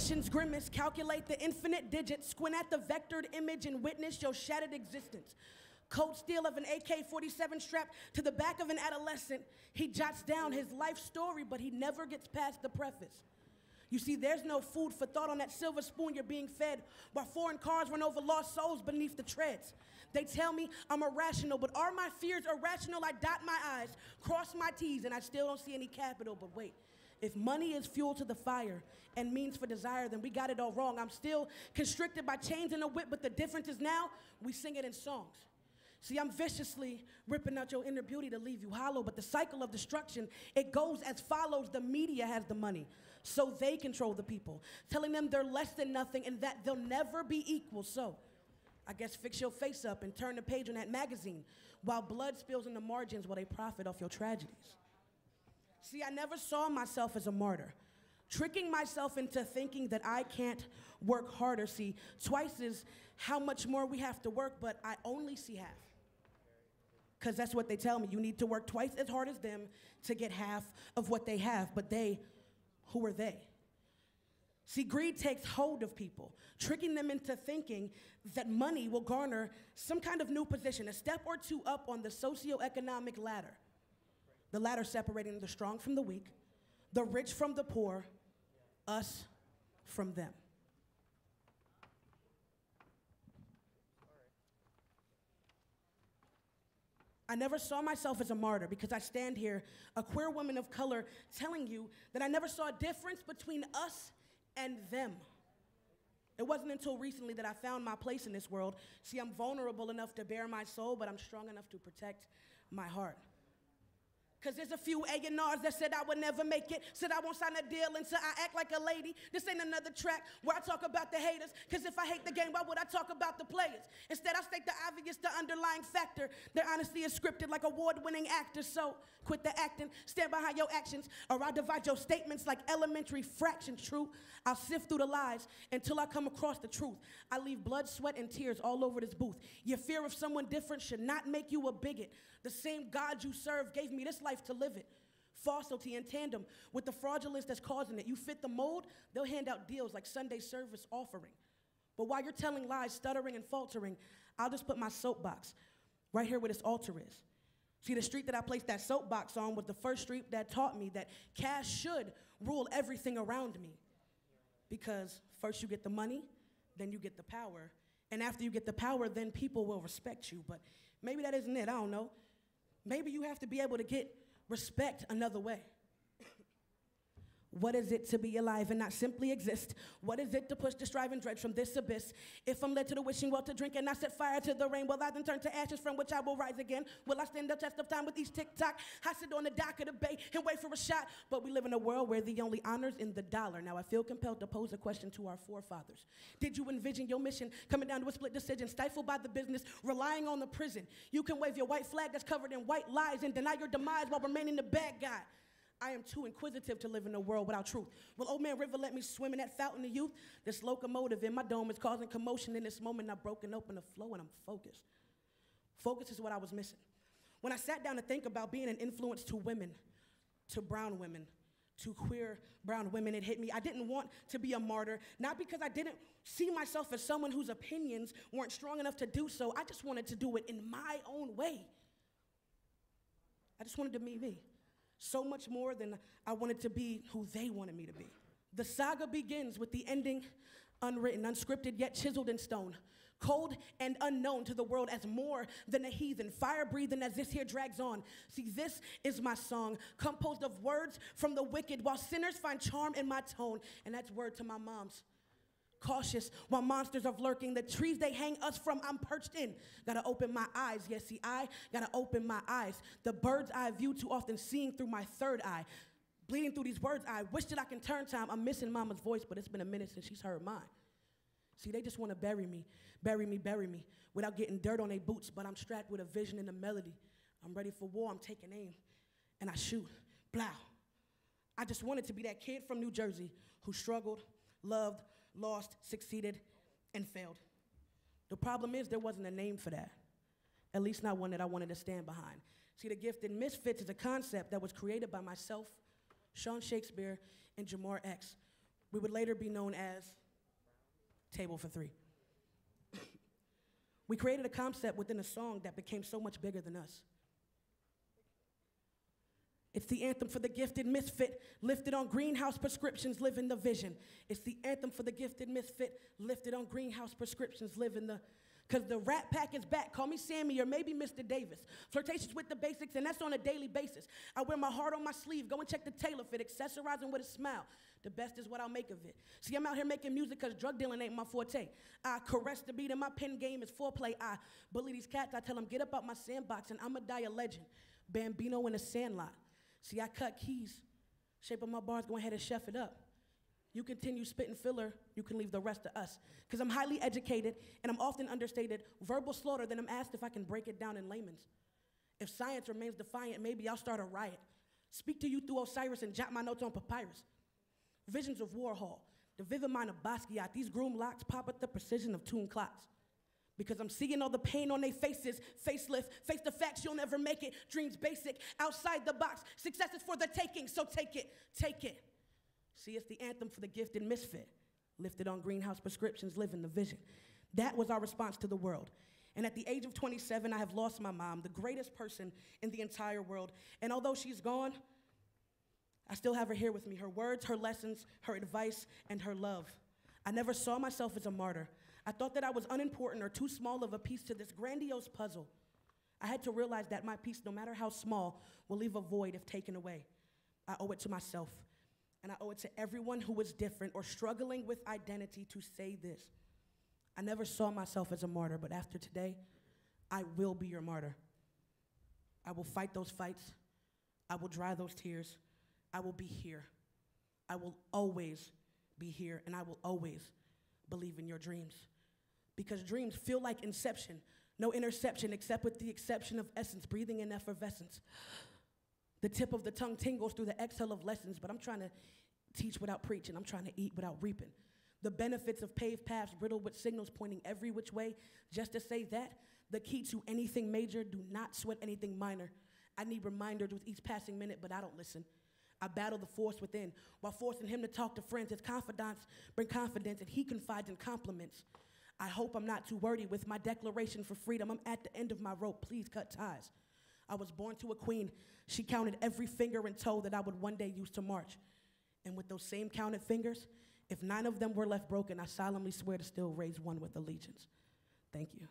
Magician's grimace, calculate the infinite digits, squint at the vectored image and witness your shattered existence. Cold steel of an AK-47 strapped to the back of an adolescent. He jots down his life story, but he never gets past the preface. You see, there's no food for thought on that silver spoon you're being fed, while foreign cars run over lost souls beneath the treads. They tell me I'm irrational, but are my fears irrational? I dot my I's, cross my T's, and I still don't see any capital. But wait, if money is fuel to the fire and means for desire, then we got it all wrong. I'm still constricted by chains and a whip, but the difference is now we sing it in songs. See, I'm viciously ripping out your inner beauty to leave you hollow, but the cycle of destruction, it goes as follows. The media has the money, so they control the people, telling them they're less than nothing and that they'll never be equal. So I guess fix your face up and turn the page on that magazine while blood spills in the margins while they profit off your tragedies. See, I never saw myself as a martyr, tricking myself into thinking that I can't work harder. See, twice is how much more we have to work, but I only see half. Because that's what they tell me. You need to work twice as hard as them to get half of what they have. But they, who are they? See, greed takes hold of people, tricking them into thinking that money will garner some kind of new position, a step or two up on the socioeconomic ladder. The ladder separating the strong from the weak, the rich from the poor, us from them. I never saw myself as a martyr because I stand here, a queer woman of color, telling you that I never saw a difference between us and them. It wasn't until recently that I found my place in this world. See, I'm vulnerable enough to bare my soul, but I'm strong enough to protect my heart. Because there's a few A&Rs that said I would never make it, said I won't sign a deal until I act like a lady. This ain't another track where I talk about the haters, because if I hate the game, why would I talk about the players? Instead, I state the obvious, the underlying factor. Their honesty is scripted like award-winning actors, so quit the acting, stand behind your actions, or I'll divide your statements like elementary fractions. True, I'll sift through the lies until I come across the truth. I leave blood, sweat, and tears all over this booth. Your fear of someone different should not make you a bigot. The same God you serve gave me this life to live it. Falsity in tandem with the fraudulence that's causing it. You fit the mold, they'll hand out deals like Sunday service offering. But while you're telling lies, stuttering and faltering, I'll just put my soapbox right here where this altar is. See, the street that I placed that soapbox on was the first street that taught me that cash should rule everything around me. Because first you get the money, then you get the power. And after you get the power, then people will respect you. But maybe that isn't it, I don't know. Maybe you have to be able to get respect another way. What is it to be alive and not simply exist? What is it to push the striving dread from this abyss? If I'm led to the wishing well to drink and I set fire to the rain, will I then turn to ashes from which I will rise again? Will I stand the test of time with each tick-tock? I sit on the dock of the bay and wait for a shot. But we live in a world where the only honor's in the dollar. Now I feel compelled to pose a question to our forefathers. Did you envision your mission coming down to a split decision, stifled by the business, relying on the prison? You can wave your white flag that's covered in white lies and deny your demise while remaining the bad guy. I am too inquisitive to live in a world without truth. Will Old Man River let me swim in that fountain of youth? This locomotive in my dome is causing commotion in this moment. I've broken open the flow and I'm focused. Focus is what I was missing. When I sat down to think about being an influence to women, to brown women, to queer brown women, it hit me. I didn't want to be a martyr, not because I didn't see myself as someone whose opinions weren't strong enough to do so. I just wanted to do it in my own way. I just wanted to be me. So much more than I wanted to be who they wanted me to be. The saga begins with the ending unwritten, unscripted yet chiseled in stone, cold and unknown to the world as more than a heathen, fire breathing as this here drags on. See, this is my song, composed of words from the wicked, while sinners find charm in my tone, and that's word to my moms. Cautious while monsters are lurking, the trees they hang us from I'm perched in. Gotta open my eyes, yes, see, I gotta open my eyes. The bird's eye view too often seeing through my third eye. Bleeding through these words, I wish that I can turn time. I'm missing mama's voice, but it's been a minute since she's heard mine. See, they just wanna bury me, without getting dirt on their boots, but I'm strapped with a vision and a melody. I'm ready for war, I'm taking aim, and I shoot, blow. I just wanted to be that kid from New Jersey who struggled, loved, lost, succeeded, and failed. The problem is there wasn't a name for that, at least not one that I wanted to stand behind. See, the Gifted Misfits is a concept that was created by myself, Sean Shakespeare, and Jamar X. We would later be known as Table for Three. We created a concept within a song that became so much bigger than us. It's the anthem for the gifted misfit, lifted on greenhouse prescriptions, living the vision. It's the anthem for the gifted misfit, lifted on greenhouse prescriptions, living the, because the Rat Pack is back. Call me Sammy or maybe Mr. Davis. Flirtatious with the basics, and that's on a daily basis. I wear my heart on my sleeve, go and check the tailor fit, accessorizing with a smile. The best is what I'll make of it. See, I'm out here making music because drug dealing ain't my forte. I caress the beat and my pen game is foreplay. I bully these cats, I tell them get up out my sandbox and I'ma die a legend. Bambino in a sandlot. See, I cut keys, shape of my bars, go ahead and chef it up. You continue spitting filler, you can leave the rest of us. Because I'm highly educated and I'm often understated, verbal slaughter, then I'm asked if I can break it down in layman's. If science remains defiant, maybe I'll start a riot. Speak to you through Osiris and jot my notes on papyrus. Visions of Warhol, the vivid mind of Basquiat, these groom locks pop at the precision of tuned clocks. Because I'm seeing all the pain on their faces, facelift, face the facts, you'll never make it. Dreams basic, outside the box, success is for the taking, so take it, take it. See, it's the anthem for the gifted misfit, lifted on greenhouse prescriptions, living the vision. That was our response to the world. And at the age of 27, I have lost my mom, the greatest person in the entire world. And although she's gone, I still have her here with me, her words, her lessons, her advice, and her love. I never saw myself as a martyr. I thought that I was unimportant or too small of a piece to this grandiose puzzle. I had to realize that my piece, no matter how small, will leave a void if taken away. I owe it to myself, and I owe it to everyone who is different or struggling with identity to say this. I never saw myself as a martyr, but after today, I will be your martyr. I will fight those fights. I will dry those tears. I will be here. I will always be here, and I will always believe in your dreams. Because dreams feel like inception, no interception except with the exception of essence, breathing in effervescence. The tip of the tongue tingles through the exhale of lessons, but I'm trying to teach without preaching. I'm trying to eat without reaping. The benefits of paved paths riddled with signals pointing every which way. Just to say that, the key to anything major, do not sweat anything minor. I need reminders with each passing minute, but I don't listen. I battle the force within while forcing him to talk to friends. His confidants bring confidence, and he confides in compliments. I hope I'm not too wordy with my declaration for freedom. I'm at the end of my rope. Please cut ties. I was born to a queen. She counted every finger and toe that I would one day use to march. And with those same counted fingers, if 9 of them were left broken, I solemnly swear to still raise one with allegiance. Thank you.